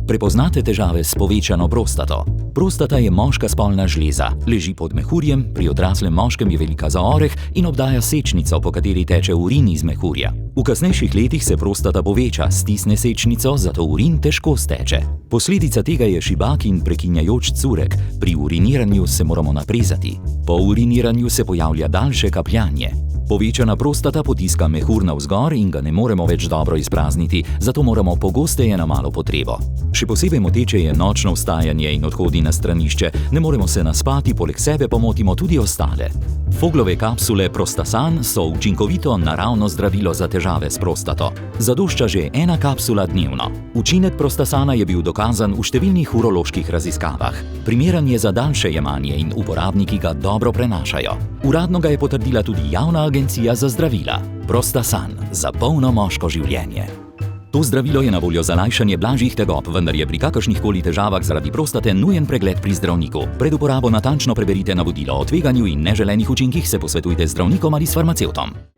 Prepoznate težave s povečano prostato? Prostata je moška spolna žleza, leži pod mehurjem, pri odraslem moškem je velika za oreh in obdaja sečnico, po kateri teče urin iz mehurja. V kasnejših letih se prostata poveča, stisne sečnico, zato urin težko steče. Posledica tega je šibak in prekinjajoč curek, pri uriniranju se moramo naprezati. Po uriniranju se pojavlja daljše kapljanje. Povečana prostata potiska mehur navzgor in ga ne moremo več dobro izprazniti, zato moramo pogosteje na malo potrebo. Še posebej moteče je nočno vstajanje in odhodi na stranišče, ne moremo se naspati, poleg sebe pa motimo tudi ostale. Foglove kapsule Prostasan so učinkovito naravno zdravilo za težave s prostato. Zadošča že ena kapsula dnevno. Učinek Prostasana je bil dokazan v številnih uroloških raziskavah. Primeren je za daljše jemanje in uporabniki ga dobro prenašajo. Uradno ga je potrdila tudi Javna agencija za zdravila. Prostasan za polno moško življenje. To zdravilo je na voljo za lajšanje blažjih tegob, vendar je pri kakršnihkoli težavah zaradi prostate nujen pregled pri zdravniku. Pred uporabo natančno preberite navodilo o tveganju in neželenih učinkih, se posvetujte z zdravnikom ali s farmacevtom.